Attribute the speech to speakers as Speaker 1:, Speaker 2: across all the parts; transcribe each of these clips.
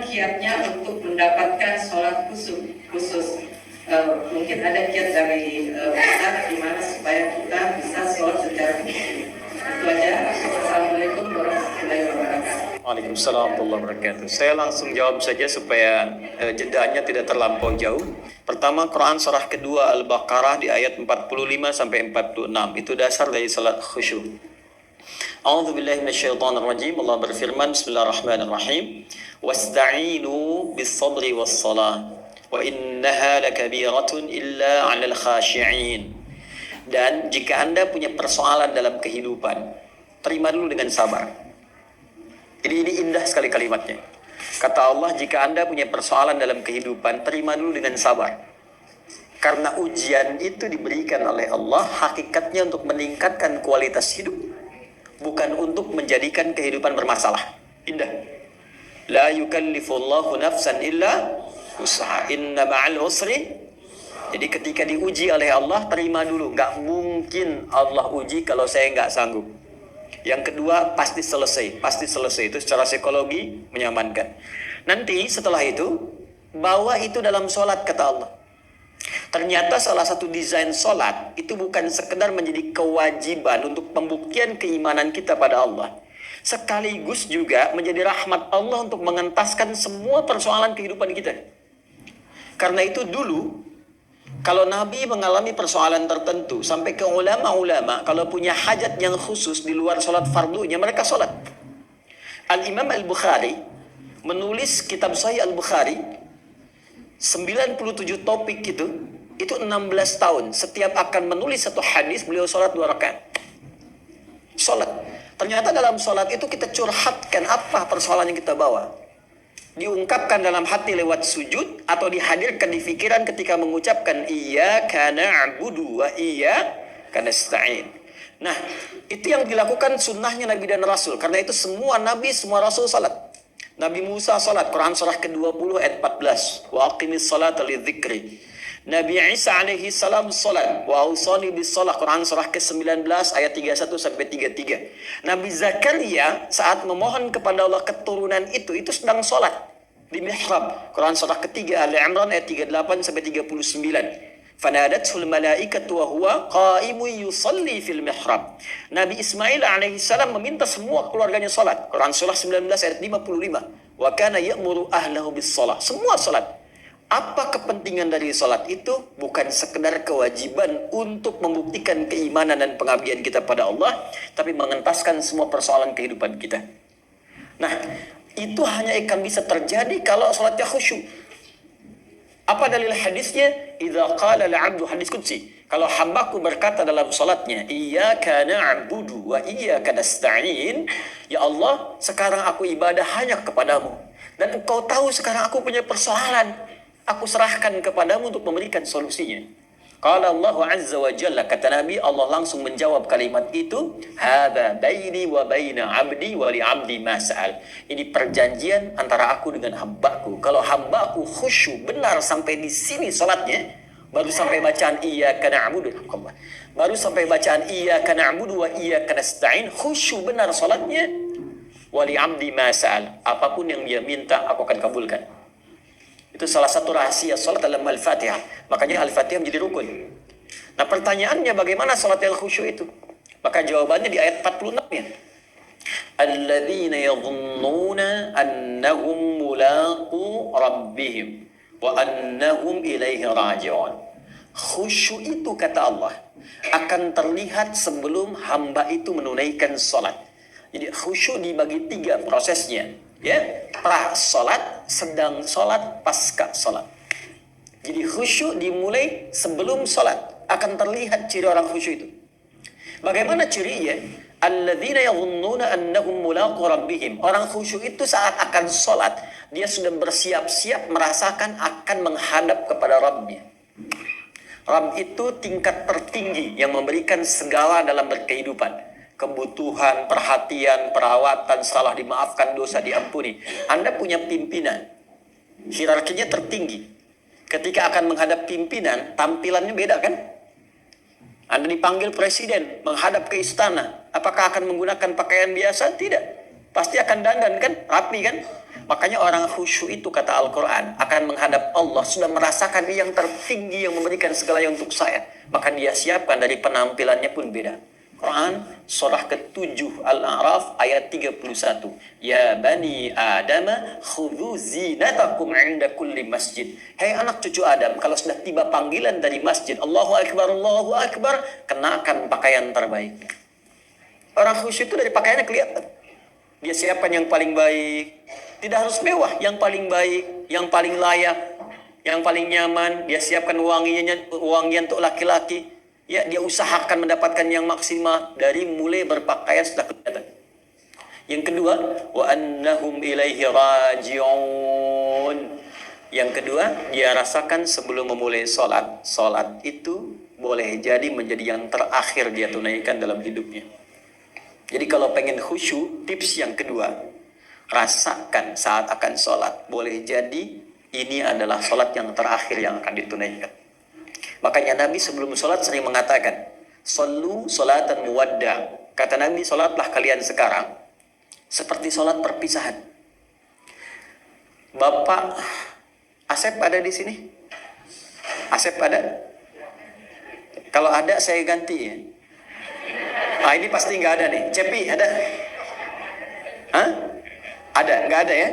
Speaker 1: kiatnya untuk mendapatkan sholat khusus? Mungkin ada kiat dari Ustaz gimana supaya kita bisa sholat secara khusyuk. Itu aja. Assalamualaikum warahmatullahi wabarakatuh.
Speaker 2: Waalaikumsalam warahmatullahi wabarakatuh. Saya langsung jawab saja supaya jedanya tidak terlampau jauh. Pertama, Quran surah kedua Al-Baqarah di ayat 45 sampai 46. Itu dasar dari salat khusyuk. A'udzu billahi minasyaitonir rajim. Allah berfirman, Bismillahirrahmanirrahim. Wasta'inu bis-sabri was-shalah. Wa innaha lakabiratun illa 'alal khashi'in. Dan jika Anda punya persoalan dalam kehidupan, terima dulu dengan sabar. Jadi ini indah sekali kalimatnya. Kata Allah, jika Anda punya persoalan dalam kehidupan, terima dulu dengan sabar. Karena ujian itu diberikan oleh Allah, hakikatnya untuk meningkatkan kualitas hidup, bukan untuk menjadikan kehidupan bermasalah. Indah. La yukallifullahu nafsan illa usaha. Inna ma'al usri. Jadi ketika diuji oleh Allah, terima dulu. Gak mungkin Allah uji kalau saya gak sanggup. Yang kedua, pasti selesai. Itu secara psikologi menyamankan. Nanti setelah itu, bawa itu dalam sholat, kata Allah. Ternyata salah satu desain sholat itu bukan sekedar menjadi kewajiban untuk pembuktian keimanan kita pada Allah, sekaligus juga menjadi rahmat Allah untuk mengentaskan semua persoalan kehidupan kita. Karena itu dulu, kalau Nabi mengalami persoalan tertentu, sampai ke ulama-ulama, kalau punya hajat yang khusus di luar sholat fardunya, mereka sholat. Al-Imam Al-Bukhari menulis kitab Sahih Al-Bukhari, 97 topik itu 16 tahun. Setiap akan menulis satu hadis, beliau sholat 2 rakaat. Sholat. Ternyata dalam sholat itu kita curhatkan apa persoalan yang kita bawa. Diungkapkan dalam hati lewat sujud atau dihadirkan di pikiran ketika mengucapkan iyyaka na'budu wa iyyaka nasta'in. Nah, itu yang dilakukan sunnahnya Nabi dan Rasul. Karena itu semua Nabi, semua Rasul salat. Nabi Musa salat, Quran surah ke-20 ayat 14. Wa aqimis salata lidzikri. Nabi Isa alaihi salam salat. Wa awsani bis salah, Quran surah ke-19 ayat 31 sampai 33. Nabi Zakaria saat memohon kepada Allah keturunan itu sedang salat di mihrab. Quran surah ketiga Ali Imran ayat 38 sampai 39. Fanadatul malaikatu wa huwa qaimun yusalli fil mihrab. Nabi Ismail alaihi salam meminta semua keluarganya salat. Quran surah 19 ayat 55. Wa kana ya'muru ahlahu bis salah. Semua salat. Apa kepentingan dari salat itu? Bukan sekedar kewajiban untuk membuktikan keimanan dan pengabdian kita pada Allah, tapi mengentaskan semua persoalan kehidupan kita. Nah, itu hanya akan bisa terjadi kalau salatnya khusyuk. Apa dalil hadisnya? Idza qala al-'abdu, hadis qudsi. Kalau hambaku berkata dalam salatnya, iyyaka na'budu wa iyyaka nasta'in, ya Allah, sekarang aku ibadah hanya kepadamu. Dan engkau tahu sekarang aku punya persoalan. Aku serahkan kepadamu untuk memberikan solusinya. Qala Allah azza wa jalla, kata Nabi, Allah langsung menjawab kalimat itu, hadza baini wa baina 'abdi wa li 'abdi ma sa'al. Ini perjanjian antara aku dengan hambaku. Kalau hambaku khusyuk benar sampai di sini salatnya, baru sampai bacaan iyyaka na'budu, baru sampai bacaan iyyaka na'budu wa iyyaka nasta'in, khusyuk benar salatnya, wa li 'abdi ma sa'al. Apapun yang dia minta, aku akan kabulkan. Itu salah satu rahasia salat dalam Al-Fatihah. Makanya Al-Fatihah menjadi rukun. Nah, pertanyaannya bagaimana salat yang khusyuk itu? Maka jawabannya di ayat 46-nya. Alladzina yadhunnuna annahum mulaqu rabbihim wa annahum ilaihi raji'un. Khusyuk itu, kata Allah, akan terlihat sebelum hamba itu menunaikan salat. Jadi khusyuk dibagi 3 prosesnya. Ya, pra salat, sedang salat, pasca salat. Jadi khusyuk dimulai sebelum salat, akan terlihat ciri orang khusyuk itu. Bagaimana cirinya? Alladzina yadhunnuna annahum mulaqu rabbihim. Orang khusyuk itu saat akan salat, dia sudah bersiap-siap merasakan akan menghadap kepada Rabbnya. Rabb itu tingkat tertinggi yang memberikan segala dalam berkehidupan. Kebutuhan, perhatian, perawatan, salah dimaafkan, dosa diampuni. Anda punya pimpinan, hierarkinya tertinggi. Ketika akan menghadap pimpinan, tampilannya beda kan? Anda dipanggil presiden, menghadap ke istana. Apakah akan menggunakan pakaian biasa? Tidak. Pasti akan dandan kan, rapi kan. Makanya orang khusyuk itu kata Al-Quran akan menghadap Allah, sudah merasakan dia yang tertinggi yang memberikan segalanya untuk saya. Maka dia siapkan dari penampilannya pun beda. Quran surah ke-7 Al-A'raf ayat 31. Ya bani Adam khudhu zinatakum 'inda kulli masjid. Hai anak cucu Adam, kalau sudah tiba panggilan dari masjid, Allahu Akbar, kenakan pakaian terbaik. Orang khusyuk itu dari pakaiannya kelihatan. Dia siapkan yang paling baik. Tidak harus mewah, yang paling baik, yang paling layak, yang paling nyaman. Dia siapkan wangian untuk laki-laki. Ya, dia usahakan mendapatkan yang maksimal dari mulai berpakaian sudah kelihatan. Yang kedua, wa annahum ilaihi raji'un. Yang kedua, dia rasakan sebelum memulai sholat. Sholat itu boleh jadi menjadi yang terakhir dia tunaikan dalam hidupnya. Jadi kalau pengen khusyuk, tips yang kedua, rasakan saat akan sholat. Boleh jadi ini adalah sholat yang terakhir yang akan ditunaikan. Makanya Nabi sebelum sholat sering mengatakan, Sallu sholatan muwadda. Kata Nabi, sholatlah kalian sekarang seperti sholat perpisahan. Bapak Asep ada di sini? Asep ada? Kalau ada saya ganti ya. Ah, ini pasti nggak ada nih. Cepi ada? Hah? Ada? Nggak ada ya?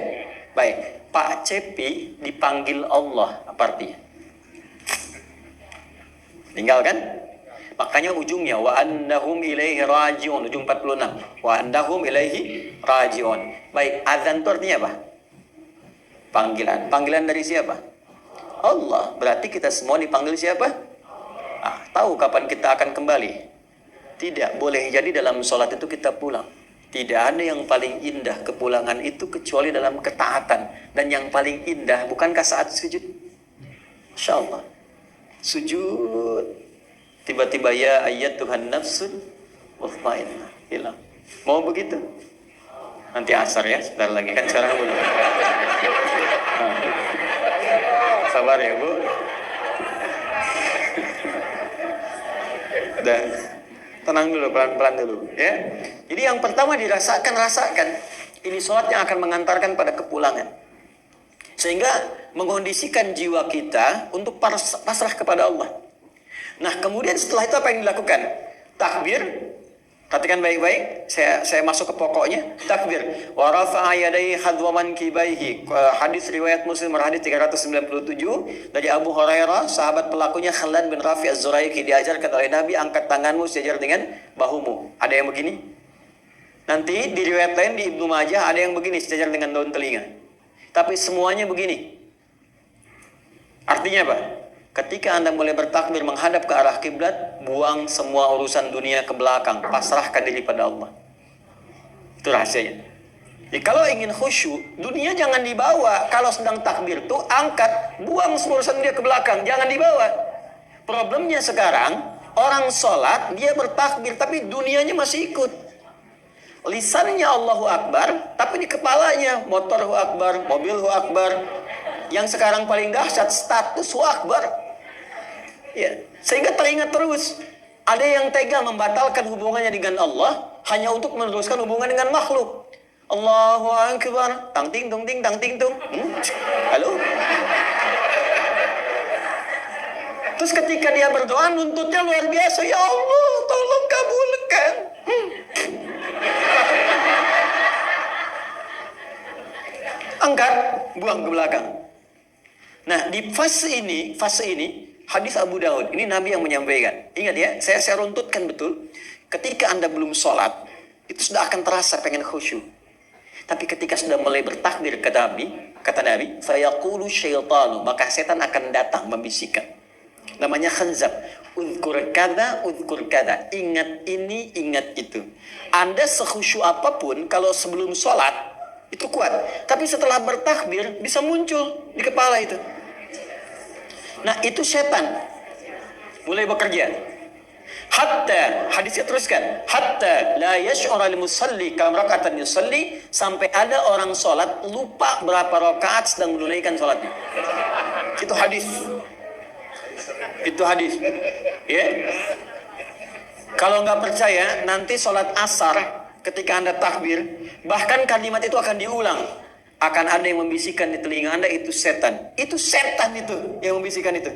Speaker 2: Baik. Pak Cepi dipanggil Allah, apa artinya? Tinggal kan? Makanya ujungnya wa annahum ilaihi raji'un, ujung 46. Wa annahum ilaihi raji'un. Baik, azan itu artinya apa? Panggilan. Panggilan dari siapa? Allah. Berarti kita semua dipanggil siapa? Ah, tahu kapan kita akan kembali? Tidak. Boleh jadi dalam sholat itu kita pulang. Tidak ada yang paling indah kepulangan itu kecuali dalam ketaatan. Dan yang paling indah bukankah saat sujud? Insya Allah. Sujud, tiba-tiba ya ayat Tuhan nafsun mutmainnah, hilang. Mau begitu? Nanti asar ya, sebentar lagi kan sekarang belum. Sabar ya Bu. Udah, tenang dulu, pelan-pelan dulu ya. Jadi yang pertama rasakan. Ini sholat yang akan mengantarkan pada kepulangan. Sehingga mengkondisikan jiwa kita untuk pasrah kepada Allah. Nah, kemudian setelah itu apa yang dilakukan? Takbir. Perhatikan baik-baik. Saya masuk ke pokoknya. Takbir. Wa rafa'a yadayhi hadwa mankibaihi. Hadis riwayat Muslim hadis 397 dari Abu Hurairah, sahabat pelakunya Khalad bin Rafi' Az-Zuraiki, diajarkan oleh Nabi, angkat tanganmu sejajar dengan bahumu. Ada yang begini? Nanti di riwayat lain di Ibnu Majah ada yang begini, sejajar dengan daun telinga. Tapi semuanya begini. Artinya apa? Ketika Anda mulai bertakbir menghadap ke arah kiblat, buang semua urusan dunia ke belakang, pasrahkan diri pada Allah. Itu rahasianya. Jadi kalau ingin khusyuk, dunia jangan dibawa. Kalau sedang takbir tuh angkat, buang semua urusan dunia ke belakang, jangan dibawa. Problemnya sekarang, orang sholat, dia bertakbir, tapi dunianya masih ikut. Lisannya Allahu Akbar, tapi di kepalanya motor Hu Akbar, mobil Hu Akbar. Yang sekarang paling dahsyat, status Hu Akbar. Ya, sehingga teringat terus. Ada yang tega membatalkan hubungannya dengan Allah hanya untuk meneruskan hubungan dengan makhluk. Allahu Akbar, tang ting tung ting tang ting tung. Halo? Terus ketika dia berdoa, nuntutnya luar biasa. Ya Allah, tolong kabulkan. Angkat, buang ke belakang. Nah, di fase ini hadis Abu Daud, ini Nabi yang menyampaikan. Ingat ya, saya runtutkan betul. Ketika Anda belum sholat, itu sudah akan terasa pengen khusyuk. Tapi ketika sudah mulai bertakbir, kata Nabi, fayaqulu syaitanu, maka setan akan datang membisikkan. Namanya khanzab. Uzkur kada. Ingat ini, ingat itu. Anda sekhusyuk apapun, kalau sebelum sholat, itu kuat. Tapi setelah bertakbir, bisa muncul di kepala itu. Nah, itu setan mulai bekerja. Hatta, hadisnya teruskan, hatta la yash'ura al-musalli kam raka'atan yusalli, sampai ada orang sholat lupa berapa rakaat sedang menunaikan sholatnya. Itu hadis. Ya. Kalau nggak percaya, nanti sholat asar ketika Anda takbir, bahkan kalimat itu akan diulang. Akan ada yang membisikkan di telinga Anda, itu setan. Itu setan itu yang membisikkan itu.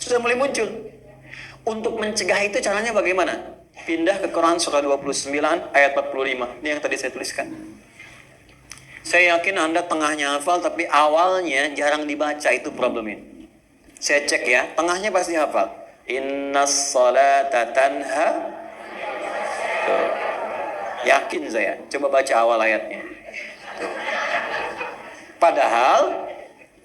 Speaker 2: Sudah mulai muncul. Untuk mencegah itu caranya bagaimana? Pindah ke Quran surah 29 ayat 45. Ini yang tadi saya tuliskan. Saya yakin Anda tengahnya hafal, tapi awalnya jarang dibaca, itu problemnya. Saya cek ya, tengahnya pasti hafal. Innas salata tanha. Tuh. Yakin saya. Coba baca awal ayatnya. Tuh. Padahal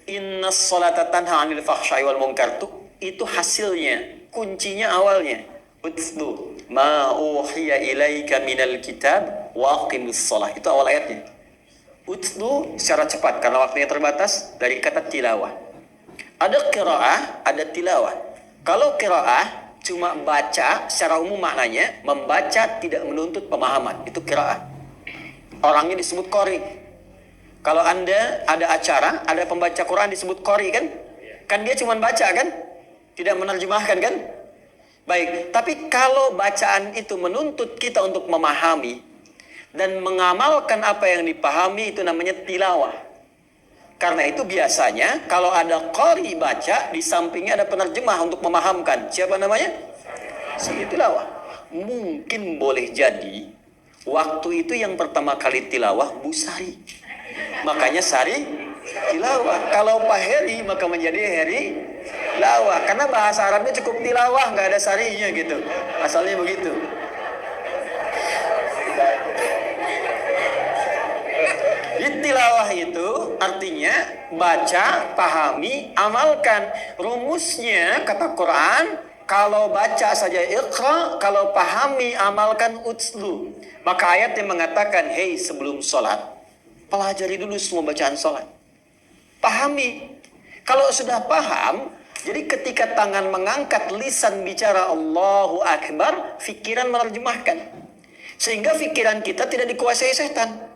Speaker 2: innas salata tanha 'anil fahsya'i wal munkar itu hasilnya, kuncinya awalnya. Utlu ma uhiya ilaika minal kitab wa aqimus shalah. Itu awal ayatnya. Utlu secara cepat karena waktunya terbatas, dari kata tilawah. Ada qiraah, ada tilawah. Kalau qiraah cuma baca, secara umum maknanya membaca tidak menuntut pemahaman. Itu qiraah. Orangnya disebut qori. Kalau Anda ada acara, ada pembaca Quran disebut qori kan? Kan dia cuma baca kan? Tidak menerjemahkan kan? Baik, tapi kalau bacaan itu menuntut kita untuk memahami dan mengamalkan apa yang dipahami, itu namanya tilawah. Karena itu biasanya kalau ada qari baca, di sampingnya ada penerjemah untuk memahamkan. Siapa namanya? Suri tilawah. Mungkin boleh jadi waktu itu yang pertama kali tilawah Busari. Makanya Sari tilawah. Kalau Pak Heri maka menjadi Heri tilawah. Karena bahasa Arabnya cukup tilawah, nggak ada sarinya gitu. Asalnya begitu. Tilawah itu artinya baca, pahami, amalkan. Rumusnya kata Quran, kalau baca saja iqra, kalau pahami, amalkan utslu. Maka ayat yang mengatakan, hei sebelum sholat, pelajari dulu semua bacaan sholat. Pahami. Kalau sudah paham, jadi ketika tangan mengangkat, lisan bicara Allahu Akbar, fikiran menerjemahkan. Sehingga fikiran kita tidak dikuasai setan.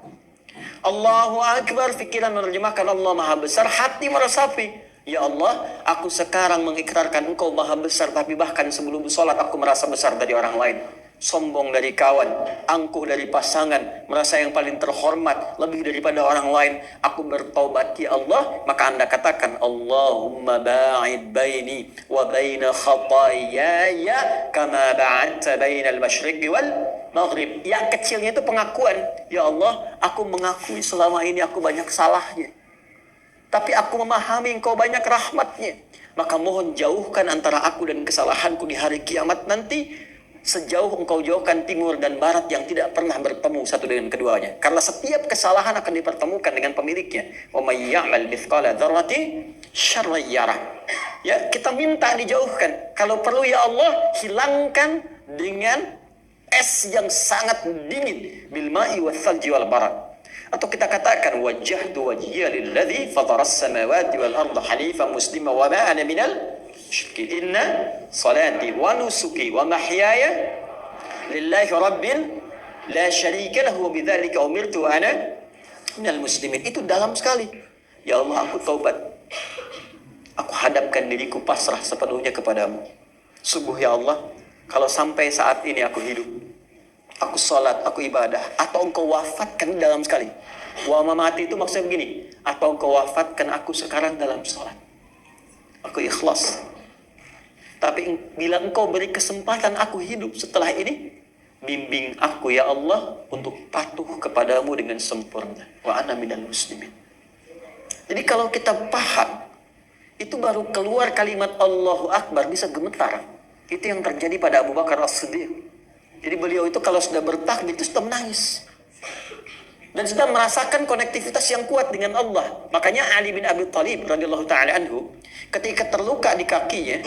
Speaker 2: Allahu Akbar, fikiran menerjemahkan Allah Maha Besar, hati meresapi. Ya Allah, aku sekarang mengikrarkan Engkau Maha Besar, tapi bahkan sebelum sholat aku merasa besar dari orang lain. Sombong dari kawan, angkuh dari pasangan, merasa yang paling terhormat, lebih daripada orang lain. Aku bertaubat ya Allah. Maka Anda katakan, Allahumma ba'id baini wa baina khatayaya kama ba'adta bainal masyriqi wal maghrib. Yang kecilnya itu pengakuan. Ya Allah, aku mengakui selama ini aku banyak salahnya, tapi aku memahami Engkau banyak rahmatnya. Maka mohon jauhkan antara aku dan kesalahanku di hari kiamat nanti, sejauh Engkau jauhkan timur dan barat yang tidak pernah bertemu satu dengan keduanya. Karena setiap kesalahan akan dipertemukan dengan pemiliknya. Wa may ya'mal mithqala dzarratin syarran yarah. Ya, kita minta dijauhkan. Kalau perlu ya Allah, hilangkan dengan es yang sangat dingin, bil ma'i wath thalji wal barad. Atau kita katakan wajjahtu wajhiya lilladzi fataras samawati wal arda hanifan muslima wa ma ana minal musyrikin. Inna salati wa nusuki wa mahyaya lillahi rabbil la syarika lahu wa bidzalika umirtu wa ana minal muslimin. Itu dalam sekali. Ya Allah, aku taubat. Aku hadapkan diriku pasrah sepenuhnya kepadamu. Sungguh ya Allah, kalau sampai saat ini aku hidup, aku sholat, aku ibadah, atau Engkau wafatkan dalam sekali. Wa mamati itu maksudnya begini, atau Engkau wafatkan aku sekarang dalam sholat, aku ikhlas. Tapi bila Engkau beri kesempatan aku hidup setelah ini, bimbing aku ya Allah untuk patuh kepadamu dengan sempurna. Wa ana minal muslimin. Jadi kalau kita paham, itu baru keluar kalimat Allahu Akbar bisa gemetar. Itu yang terjadi pada Abu Bakar As-Siddiq. Jadi beliau itu kalau sudah bertakbir itu sudah menangis. Dan sudah merasakan konektivitas yang kuat dengan Allah. Makanya Ali bin Abi Thalib radhiyallahu ta'ala anhu, ketika terluka di kakinya,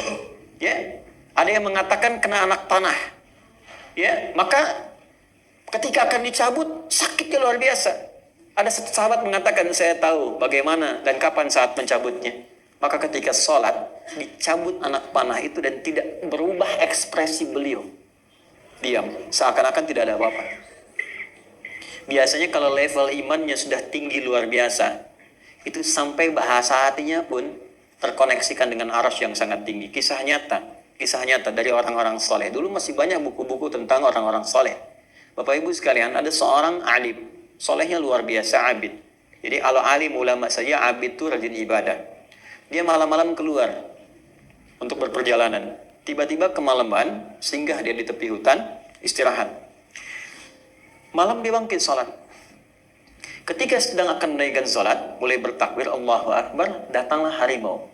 Speaker 2: ya, ada yang mengatakan kena anak panah. Ya, maka ketika akan dicabut, sakitnya luar biasa. Ada satu sahabat mengatakan, saya tahu bagaimana dan kapan saat mencabutnya. Maka ketika sholat, dicabut anak panah itu dan tidak berubah ekspresi beliau. Diam, seakan-akan tidak ada apa-apa. Biasanya kalau level imannya sudah tinggi luar biasa, itu sampai bahasa hatinya pun terkoneksikan dengan arasy yang sangat tinggi. Kisah nyata dari orang-orang soleh. Dulu masih banyak buku-buku tentang orang-orang soleh. Bapak Ibu sekalian, ada seorang alim, solehnya luar biasa, abid. Jadi kalau alim ulama saja, abid itu rajin ibadah. Dia malam-malam keluar untuk berperjalanan. Tiba-tiba kemalaman, singgah dia di tepi hutan, istirahat. Malam dia bangkit sholat. Ketika sedang akan menaikkan sholat, mulai bertakbir Allahu Akbar, datanglah harimau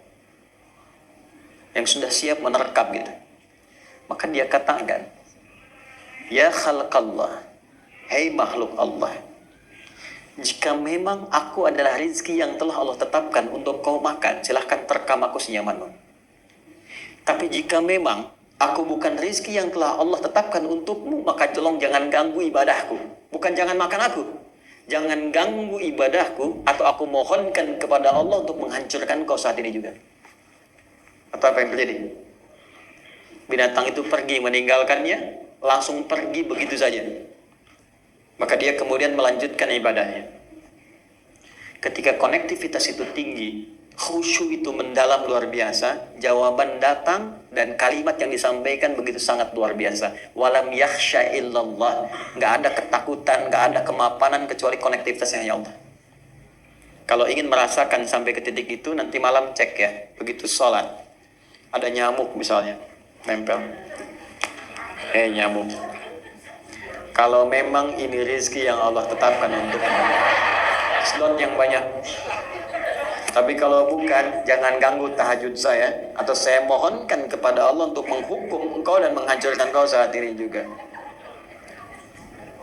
Speaker 2: yang sudah siap menerkam gitu. Maka dia katakan, ya khalqallah, hei makhluk Allah, jika memang aku adalah rizki yang telah Allah tetapkan untuk kau makan, silahkan terkam aku senyamanmu. Tapi jika memang aku bukan rizki yang telah Allah tetapkan untukmu, maka tolong jangan ganggu ibadahku. Bukan jangan makan aku, jangan ganggu ibadahku, atau aku mohonkan kepada Allah untuk menghancurkan kau saat ini juga. Atau apa yang terjadi? Binatang itu pergi meninggalkannya, langsung pergi begitu saja. Maka dia kemudian melanjutkan ibadahnya. Ketika konektivitas itu tinggi, khusyuk itu mendalam luar biasa, jawaban datang dan kalimat yang disampaikan begitu sangat luar biasa. Walam yakhsha illallah. Nggak ada ketakutan, nggak ada kemapanan kecuali konektivitasnya hanya Allah. Kalau ingin merasakan sampai ke titik itu, nanti malam cek ya. Begitu sholat, ada nyamuk misalnya, nempel. Nyamuk. Kalau memang ini rezeki yang Allah tetapkan untuk slot yang banyak. Tapi kalau bukan, jangan ganggu tahajud saya, atau saya mohonkan kepada Allah untuk menghukum engkau dan menghancurkan kau saat ini juga.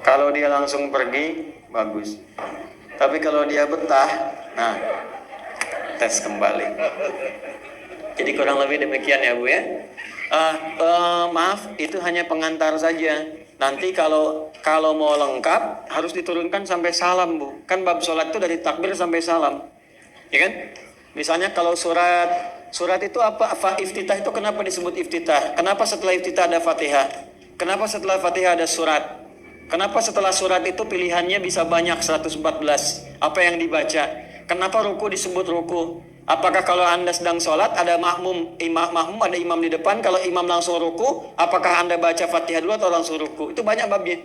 Speaker 2: Kalau dia langsung pergi, bagus. Tapi kalau dia betah, nah, tes kembali. Jadi kurang lebih demikian ya Bu ya. Maaf, itu hanya pengantar saja. Nanti kalau mau lengkap harus diturunkan sampai salam Bu. Kan bab sholat itu dari takbir sampai salam. Ya kan? Misalnya kalau surat itu apa? Iftitah itu kenapa disebut iftitah? Kenapa setelah iftitah ada Fatihah? Kenapa setelah Fatihah ada surat? Kenapa setelah surat itu pilihannya bisa banyak 114? Apa yang dibaca? Kenapa ruku disebut ruku? Apakah kalau Anda sedang sholat ada makmum ada imam di depan, kalau imam langsung ruku, apakah Anda baca Fatihah dulu atau langsung ruku? Itu banyak babnya.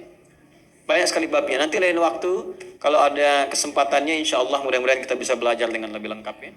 Speaker 2: Banyak sekali babnya. Nanti lain waktu kalau ada kesempatannya, insya Allah mudah-mudahan kita bisa belajar dengan lebih lengkap ya.